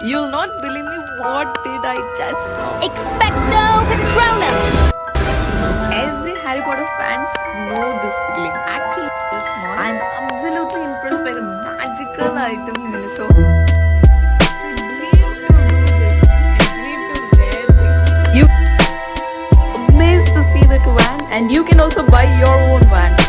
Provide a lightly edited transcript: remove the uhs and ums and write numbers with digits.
You'll not believe me. What did I just saw? Expecto Patronum! Every Harry Potter fans know this feeling. Actually, I'm absolutely impressed by the magical item in the show. You amazed to see that van, and you can also buy your own van.